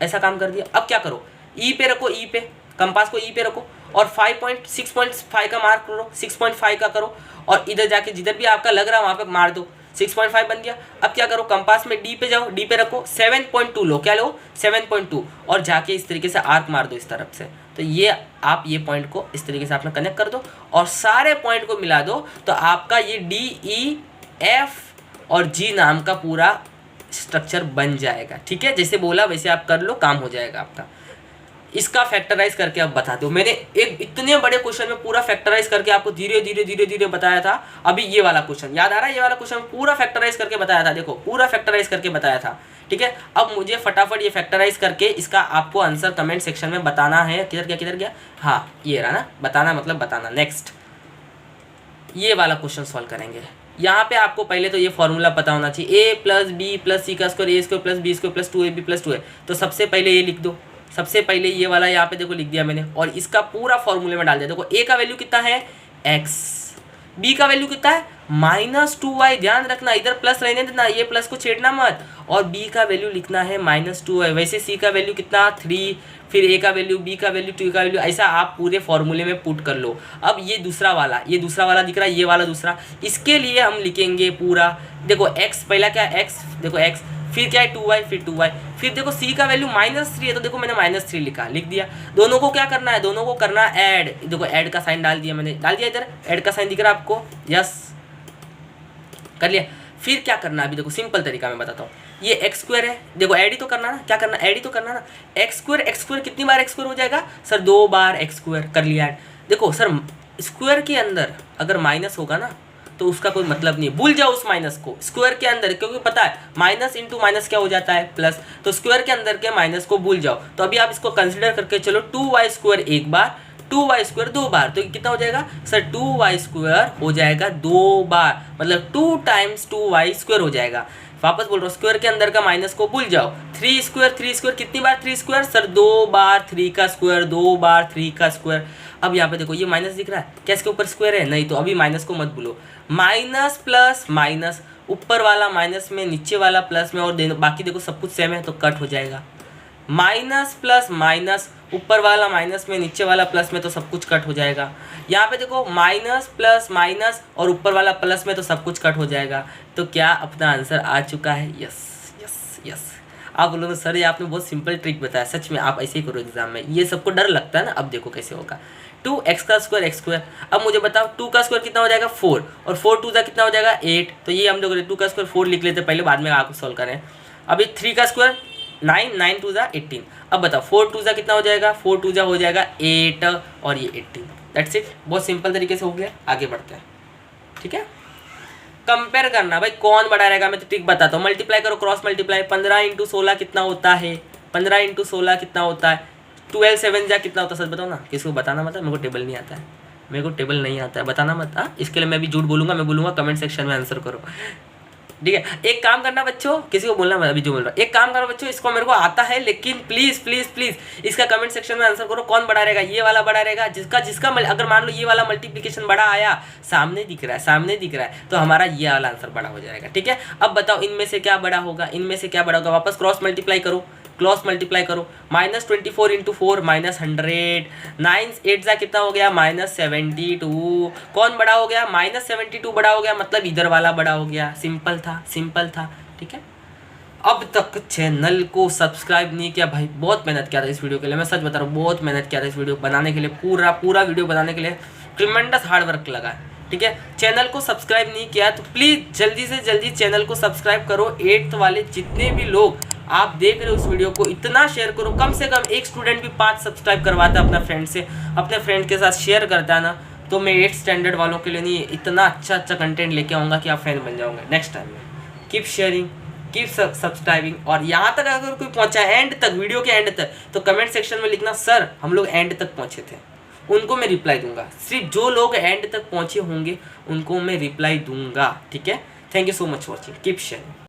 ऐसा काम कर दिया। अब क्या करो? ई पे रखो, ई पे कंपास को ई पे रखो, और 6.5 का मार्क करो, 6.5 का करो, और इधर जाके जिधर भी आपका लग रहा है वहाँ पे मार दो। 6.5 बन गया। अब क्या करो? कंपास में डी पे जाओ, डी पे रखो, 7.2 लो। क्या लो? 7.2, और जाके इस तरीके से आर्क मार दो इस तरफ से। तो ये आप ये पॉइंट को इस तरीके से आपने कनेक्ट कर दो और सारे पॉइंट को मिला दो, तो आपका ये DEF और G नाम का पूरा स्ट्रक्चर बन जाएगा। ठीक है, जैसे बोला वैसे आप कर लो, काम हो जाएगा आपका। इसका फैक्टराइज करके अब बता दो। मैंने एक इतने बड़े क्वेश्चन में पूरा फैक्टराइज करके आपको धीरे धीरे बताया था। अभी ये वाला क्वेश्चन याद आ रहा है? ये वाला क्वेश्चन पूरा फैक्टराइज करके बताया था, देखो पूरा फैक्टराइज करके बताया था। ठीक है, अब मुझे फटाफट ये फैक्टराइज करके इसका आपको आंसर कमेंट सेक्शन में बताना है। किधर गया? हाँ, ये रहा ना, बताना मतलब बताना। नेक्स्ट ये वाला क्वेश्चन सॉल्व करेंगे। यहाँ पे आपको पहले तो ये फॉर्मूला पता होना चाहिए, a + b + c² a² + b² + 2ab + 2a। तो सबसे पहले ये लिख दो, सबसे पहले ये वाला यहाँ पे देखो लिख दिया मैंने और इसका पूरा फॉर्मूले में डाल दिया। देखो ए का वैल्यू कितना है x, बी का वैल्यू कितना है -2y। ध्यान रखना इधर प्लस रहने देना, ये प्लस को छेड़ना मत। और बी का वैल्यू लिखना है -2y। वैसे सी का वैल्यू कितना 3, फिर ए का वैल्यू, बी का वैल्यू, टी का वैल्यू, ऐसा आप पूरे फॉर्मूले में पुट कर लो। अब ये दूसरा वाला दिख रहा है, ये वाला दूसरा, इसके लिए हम लिखेंगे पूरा। देखो x पहला क्या है x, देखो x, फिर क्या है 2y, फिर 2y, फिर देखो c का वैल्यू -3 है तो देखो मैंने -3 लिख दिया। दोनों को क्या करना है, दोनों को करना है ऐड। देखो ऐड का साइन डाल दिया मैंने, डाल दिया इधर, ऐड का साइन दिख रहा है आपको, यस कर लिया। फिर क्या करना है अभी देखो सिंपल तरीका मैं बताता हूँ। ये x² है, देखो ऐड ही तो करना ना, क्या करना ऐड ही तो करना ना। x² कितनी बार x² हो जाएगा सर, 2 बार x², कर लिया ऐड। देखो सर स्क्वायर के अंदर अगर माइनस होगा ना तो उसका कोई मतलब नहीं, भूल जाओ उस माइनस को स्क्वायर के अंदर, क्योंकि पता है माइनस इंटू माइनस क्या हो जाता है प्लस, तो स्क्वायर के अंदर के माइनस को भूल जाओ। तो अभी आप इसको कंसिडर करके चलो, 2y² एक बार, 2y² 2 बार, तो कितना हो जाएगा सर 2y² हो जाएगा 2 बार, मतलब 2 टाइम्स 2y² हो जाएगा। वापस बोल रहा हूँ स्क्वायर के अंदर का माइनस को भूल जाओ। 3² कितनी बार 3² सर 2 बार 3 का स्क्वायर, 2 बार 3 का स्क्वायर। अब यहाँ पे देखो ये माइनस दिख रहा है, क्या इसके ऊपर स्क्वायर है नहीं, तो अभी माइनस को मत भूलो। माइनस प्लस माइनस, ऊपर वाला माइनस में नीचे वाला प्लस में, और बाकी देखो सब कुछ सेम है तो कट हो जाएगा। माइनस प्लस माइनस, ऊपर वाला माइनस में नीचे वाला प्लस में तो सब कुछ कट हो जाएगा। यहाँ पे देखो माइनस प्लस माइनस और ऊपर वाला प्लस में तो सब कुछ कट हो जाएगा। तो क्या अपना आंसर आ चुका है, यस यस यस। आप बोलोगे सर ये आपने बहुत सिंपल ट्रिक बताया, सच में आप ऐसे ही करो एग्जाम में, ये सबको डर लगता है ना। अब देखो कैसे होगा, 2x का स्क्वायर x²। अब मुझे बताओ 2 का स्क्वायर कितना हो जाएगा 4, और 4 2 कितना हो जाएगा 8। तो ये हम लोग 2 का स्क्वायर 4 लिख लेते पहले, बाद में आपको सॉल्व करें। अभी 3 का स्क्वायर 9, 9 2 18। अब बताओ 4 2 कितना हो जाएगा, 4 2 हो जाएगा 8 और ये 18। दैट्स इट, बहुत सिंपल तरीके से हो गया। आगे बढ़ते हैं, ठीक है। कंपेयर करना भाई कौन बड़ा रहेगा, मैं तो ट्रिक बताता हूँ। मल्टीप्लाई करो, क्रॉस मल्टीप्लाई। 15 × 16 कितना होता है, 15 × 16 कितना होता है, 12 7 जा कितना होता है, सच बताओ ना। किसको बताना मत, मेरे को टेबल नहीं आता है, मेरे को टेबल नहीं आता है, बताना मत। हाँ इसके लिए मैं भी झूठ बोलूँगा, मैं बोलूँगा कमेंट सेक्शन में आंसर करो, ठीक है। एक काम करना बच्चों, किसी को बोलना मैं अभी जो बोल रहा हूँ, एक काम करो बच्चों, इसको मेरे को आता है लेकिन प्लीज़ प्लीज़ प्लीज़ इसका कमेंट सेक्शन में आंसर करो। कौन बड़ा रहेगा, ये वाला बड़ा रहेगा, जिसका अगर मान लो ये वाला मल्टीप्लिकेशन बड़ा आया, सामने दिख रहा है तो हमारा ये वाला आंसर बड़ा हो जाएगा, ठीक है। अब बताओ इनमें से क्या बड़ा होगा, इनमें से क्या बड़ा होगा। वापस क्रॉस मल्टीप्लाई करो, -24 × 4 -100, 9 8 जा कितना हो गया -72। कौन बड़ा हो गया, -72 बड़ा हो गया, मतलब इधर वाला बड़ा हो गया। सिंपल था, ठीक है। अब तक चैनल को सब्सक्राइब नहीं किया भाई, बहुत मेहनत किया था इस वीडियो के लिए, मैं सच बता रहा हूँ, बहुत मेहनत किया था इस वीडियो बनाने के लिए, पूरा वीडियो बनाने के लिए ट्रिमेंडस हार्ड वर्क लगा है, ठीक है। चैनल को सब्सक्राइब नहीं किया तो प्लीज़ जल्दी से जल्दी चैनल को सब्सक्राइब करो। 8th वाले जितने भी लोग आप देख रहे हो इस वीडियो को, इतना शेयर करो, कम से कम एक स्टूडेंट भी 5 सब्सक्राइब करवाता है अपना फ्रेंड से, अपने फ्रेंड के साथ शेयर करता है ना, तो मैं 8th स्टैंडर्ड वालों के लिए नहीं इतना अच्छा कंटेंट लेके आऊँगा कि आप फैन बन जाओगे नेक्स्ट टाइम में। Keep sharing, keep subscribing. और यहाँ तक अगर कोई पहुँचा एंड तक, वीडियो के एंड तक, तो कमेंट सेक्शन में लिखना सर हम लोग एंड तक पहुँचे थे, उनको मैं रिप्लाई दूंगा। सिर्फ जो लोग एंड तक पहुँचे होंगे उनको मैं रिप्लाई दूंगा, ठीक है। Thank you so much watching, keep sharing.